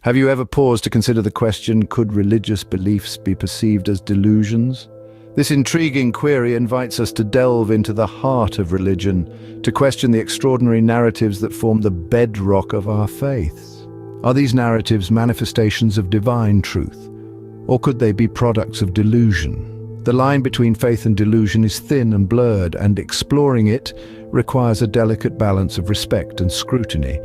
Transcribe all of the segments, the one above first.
Have you ever paused to consider the question, could religious beliefs be perceived as delusions? This intriguing query invites us to delve into the heart of religion, to question the extraordinary narratives that form the bedrock of our faiths. Are these narratives manifestations of divine truth, or could they be products of delusion? The line between faith and delusion is thin and blurred, and exploring it requires a delicate balance of respect and scrutiny.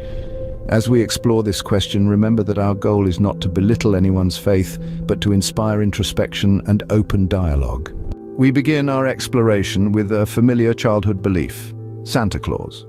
As we explore this question, remember that our goal is not to belittle anyone's faith, but to inspire introspection and open dialogue. We begin our exploration with a familiar childhood belief: Santa Claus.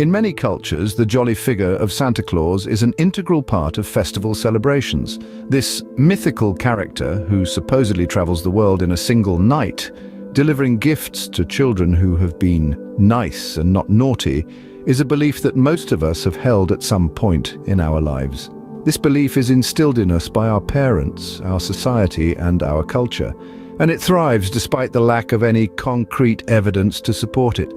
In many cultures, the jolly figure of Santa Claus is an integral part of festival celebrations. This mythical character, who supposedly travels the world in a single night, delivering gifts to children who have been nice and not naughty, is a belief that most of us have held at some point in our lives. This belief is instilled in us by our parents, our society, and our culture, and it thrives despite the lack of any concrete evidence to support it.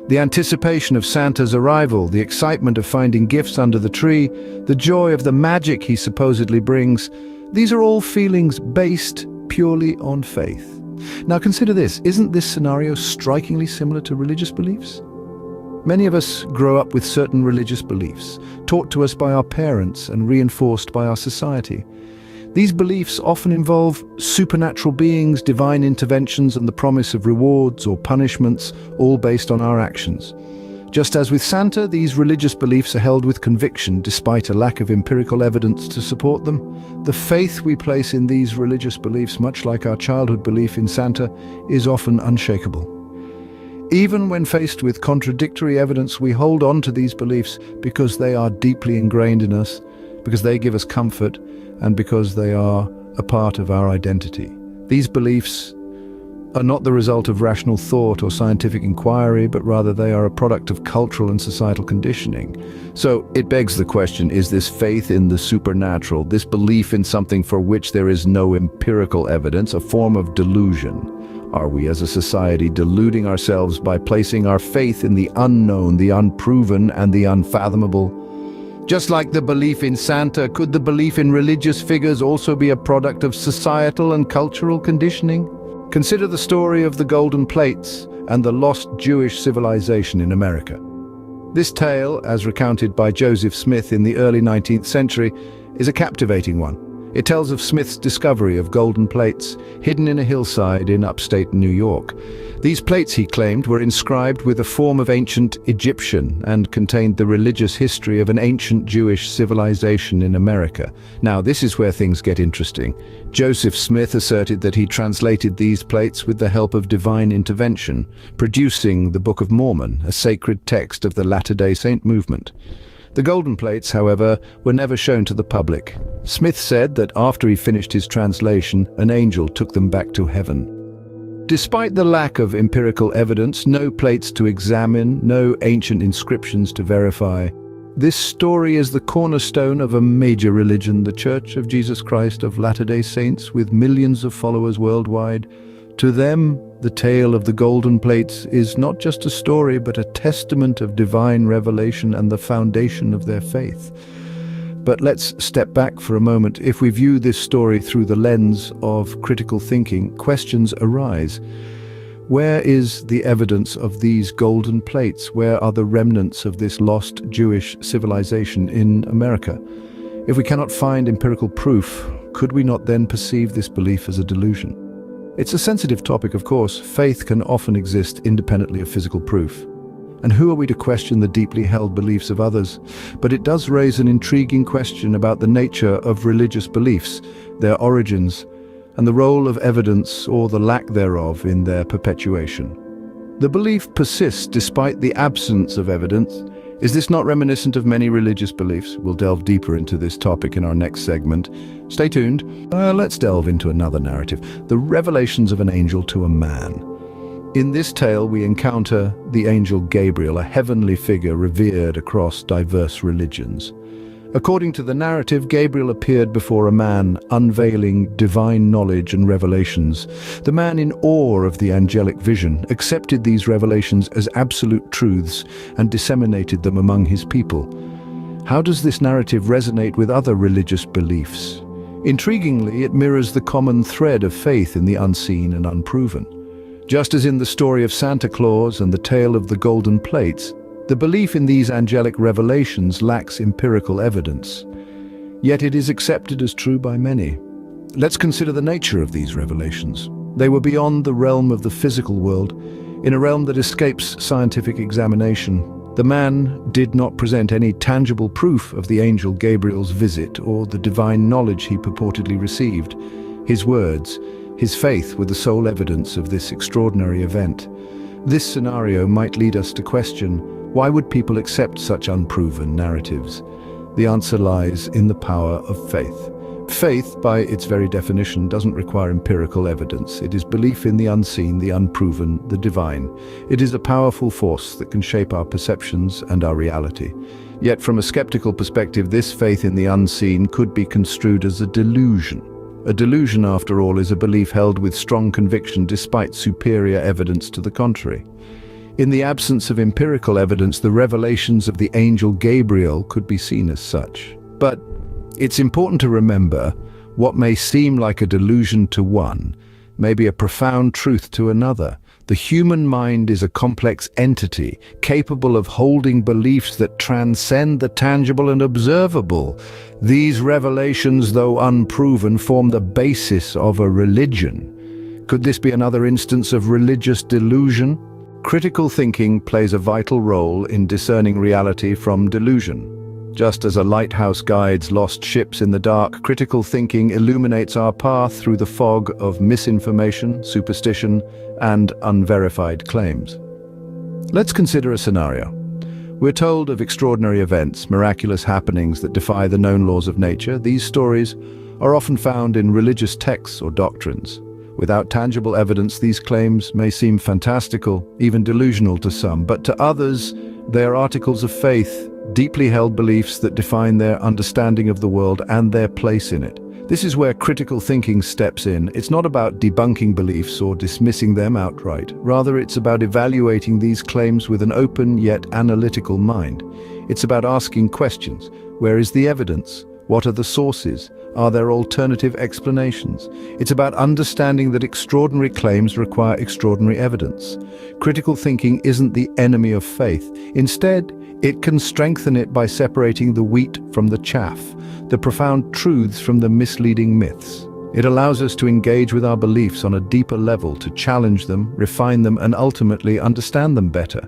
The anticipation of Santa's arrival, the excitement of finding gifts under the tree, the joy of the magic he supposedly brings, these are all feelings based purely on faith. Now consider this, isn't this scenario strikingly similar to religious beliefs? Many of us grow up with certain religious beliefs, taught to us by our parents and reinforced by our society. These beliefs often involve supernatural beings, divine interventions, and the promise of rewards or punishments, all based on our actions. Just as with Santa, these religious beliefs are held with conviction despite a lack of empirical evidence to support them. The faith we place in these religious beliefs, much like our childhood belief in Santa, is often unshakable. Even when faced with contradictory evidence, we hold on to these beliefs because they are deeply ingrained in us, because they give us comfort, and because they are a part of our identity. These beliefs are not the result of rational thought or scientific inquiry, but rather they are a product of cultural and societal conditioning. So it begs the question, is this faith in the supernatural, this belief in something for which there is no empirical evidence, a form of delusion? Are we as a society deluding ourselves by placing our faith in the unknown, the unproven, and the unfathomable? Just like the belief in Santa, could the belief in religious figures also be a product of societal and cultural conditioning? Consider the story of the golden plates and the lost Jewish civilization in America. This tale, as recounted by Joseph Smith in the early 19th century, is a captivating one. It tells of Smith's discovery of golden plates hidden in a hillside in upstate New York. These plates, he claimed, were inscribed with a form of ancient Egyptian and contained the religious history of an ancient Jewish civilization in America. Now, this is where things get interesting. Joseph Smith asserted that he translated these plates with the help of divine intervention, producing the Book of Mormon, a sacred text of the Latter-day Saint movement. The golden plates, however, were never shown to the public. Smith said that after he finished his translation, an angel took them back to heaven. Despite the lack of empirical evidence, no plates to examine, no ancient inscriptions to verify, this story is the cornerstone of a major religion, the Church of Jesus Christ of Latter-day Saints, with millions of followers worldwide. To them, the tale of the golden plates is not just a story, but a testament of divine revelation and the foundation of their faith. But let's step back for a moment. If we view this story through the lens of critical thinking, questions arise. Where is the evidence of these golden plates? Where are the remnants of this lost Jewish civilization in America? If we cannot find empirical proof, could we not then perceive this belief as a delusion? It's a sensitive topic, of course. Faith can often exist independently of physical proof. And who are we to question the deeply held beliefs of others? But it does raise an intriguing question about the nature of religious beliefs, their origins, and the role of evidence or the lack thereof in their perpetuation. The belief persists despite the absence of evidence. Is this not reminiscent of many religious beliefs? We'll delve deeper into this topic in our next segment. Stay tuned. Let's delve into another narrative, the revelations of an angel to a man. In this tale, we encounter the angel Gabriel, a heavenly figure revered across diverse religions. According to the narrative, Gabriel appeared before a man, unveiling divine knowledge and revelations. The man, in awe of the angelic vision, accepted these revelations as absolute truths and disseminated them among his people. How does this narrative resonate with other religious beliefs? Intriguingly, it mirrors the common thread of faith in the unseen and unproven. Just as in the story of Santa Claus and the tale of the golden plates, the belief in these angelic revelations lacks empirical evidence. Yet it is accepted as true by many. Let's consider the nature of these revelations. They were beyond the realm of the physical world, in a realm that escapes scientific examination. The man did not present any tangible proof of the angel Gabriel's visit or the divine knowledge he purportedly received. His words, his faith were the sole evidence of this extraordinary event. This scenario might lead us to question, why would people accept such unproven narratives? The answer lies in the power of faith. Faith, by its very definition, doesn't require empirical evidence. It is belief in the unseen, the unproven, the divine. It is a powerful force that can shape our perceptions and our reality. Yet from a skeptical perspective, this faith in the unseen could be construed as a delusion. A delusion, after all, is a belief held with strong conviction despite superior evidence to the contrary. In the absence of empirical evidence, the revelations of the angel Gabriel could be seen as such. But it's important to remember, what may seem like a delusion to one may be a profound truth to another. The human mind is a complex entity, capable of holding beliefs that transcend the tangible and observable. These revelations, though unproven, form the basis of a religion. Could this be another instance of religious delusion? Critical thinking plays a vital role in discerning reality from delusion. Just as a lighthouse guides lost ships in the dark, critical thinking illuminates our path through the fog of misinformation, superstition, and unverified claims. Let's consider a scenario. We're told of extraordinary events, miraculous happenings that defy the known laws of nature. These stories are often found in religious texts or doctrines. Without tangible evidence, these claims may seem fantastical, even delusional to some, but to others, they are articles of faith, deeply held beliefs that define their understanding of the world and their place in it. This is where critical thinking steps in. It's not about debunking beliefs or dismissing them outright. Rather, it's about evaluating these claims with an open yet analytical mind. It's about asking questions. Where is the evidence? What are the sources? Are there alternative explanations? It's about understanding that extraordinary claims require extraordinary evidence. Critical thinking isn't the enemy of faith. Instead, it can strengthen it by separating the wheat from the chaff, the profound truths from the misleading myths. It allows us to engage with our beliefs on a deeper level, to challenge them, refine them, and ultimately understand them better.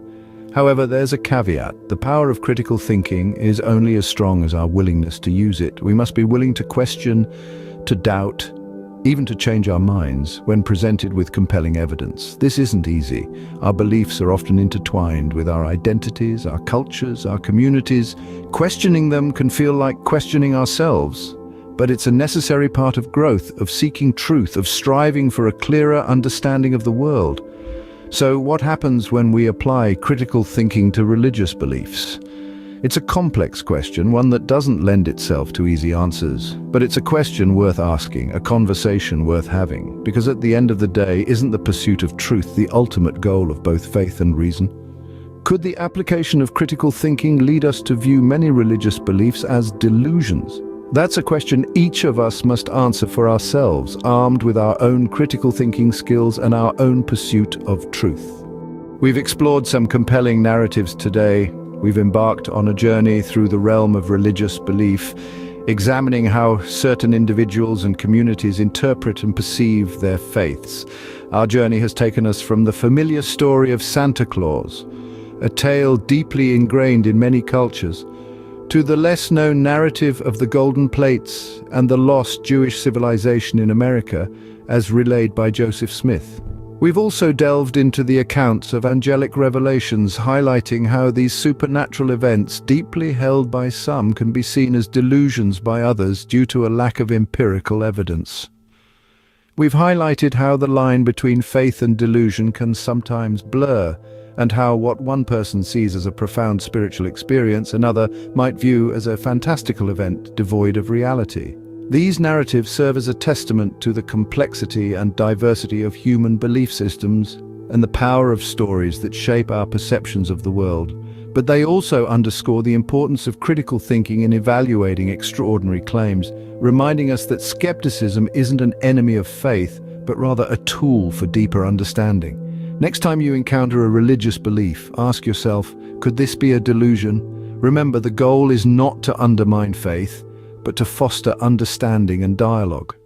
However, there's a caveat. The power of critical thinking is only as strong as our willingness to use it. We must be willing to question, to doubt, even to change our minds when presented with compelling evidence. This isn't easy. Our beliefs are often intertwined with our identities, our cultures, our communities. Questioning them can feel like questioning ourselves, but it's a necessary part of growth, of seeking truth, of striving for a clearer understanding of the world. So what happens when we apply critical thinking to religious beliefs? It's a complex question, one that doesn't lend itself to easy answers. But it's a question worth asking, a conversation worth having, because at the end of the day, isn't the pursuit of truth the ultimate goal of both faith and reason? Could the application of critical thinking lead us to view many religious beliefs as delusions? That's a question each of us must answer for ourselves, armed with our own critical thinking skills and our own pursuit of truth. We've explored some compelling narratives today. We've embarked on a journey through the realm of religious belief, examining how certain individuals and communities interpret and perceive their faiths. Our journey has taken us from the familiar story of Santa Claus, a tale deeply ingrained in many cultures, to the less-known narrative of the golden plates and the lost Jewish civilization in America, as relayed by Joseph Smith. We've also delved into the accounts of angelic revelations, highlighting how these supernatural events, deeply held by some, can be seen as delusions by others due to a lack of empirical evidence. We've highlighted how the line between faith and delusion can sometimes blur, and how what one person sees as a profound spiritual experience, another might view as a fantastical event devoid of reality. These narratives serve as a testament to the complexity and diversity of human belief systems and the power of stories that shape our perceptions of the world. but they also underscore the importance of critical thinking in evaluating extraordinary claims, reminding us that skepticism isn't an enemy of faith, but rather a tool for deeper understanding. Next time you encounter a religious belief, ask yourself, could this be a delusion? Remember, the goal is not to undermine faith, but to foster understanding and dialogue.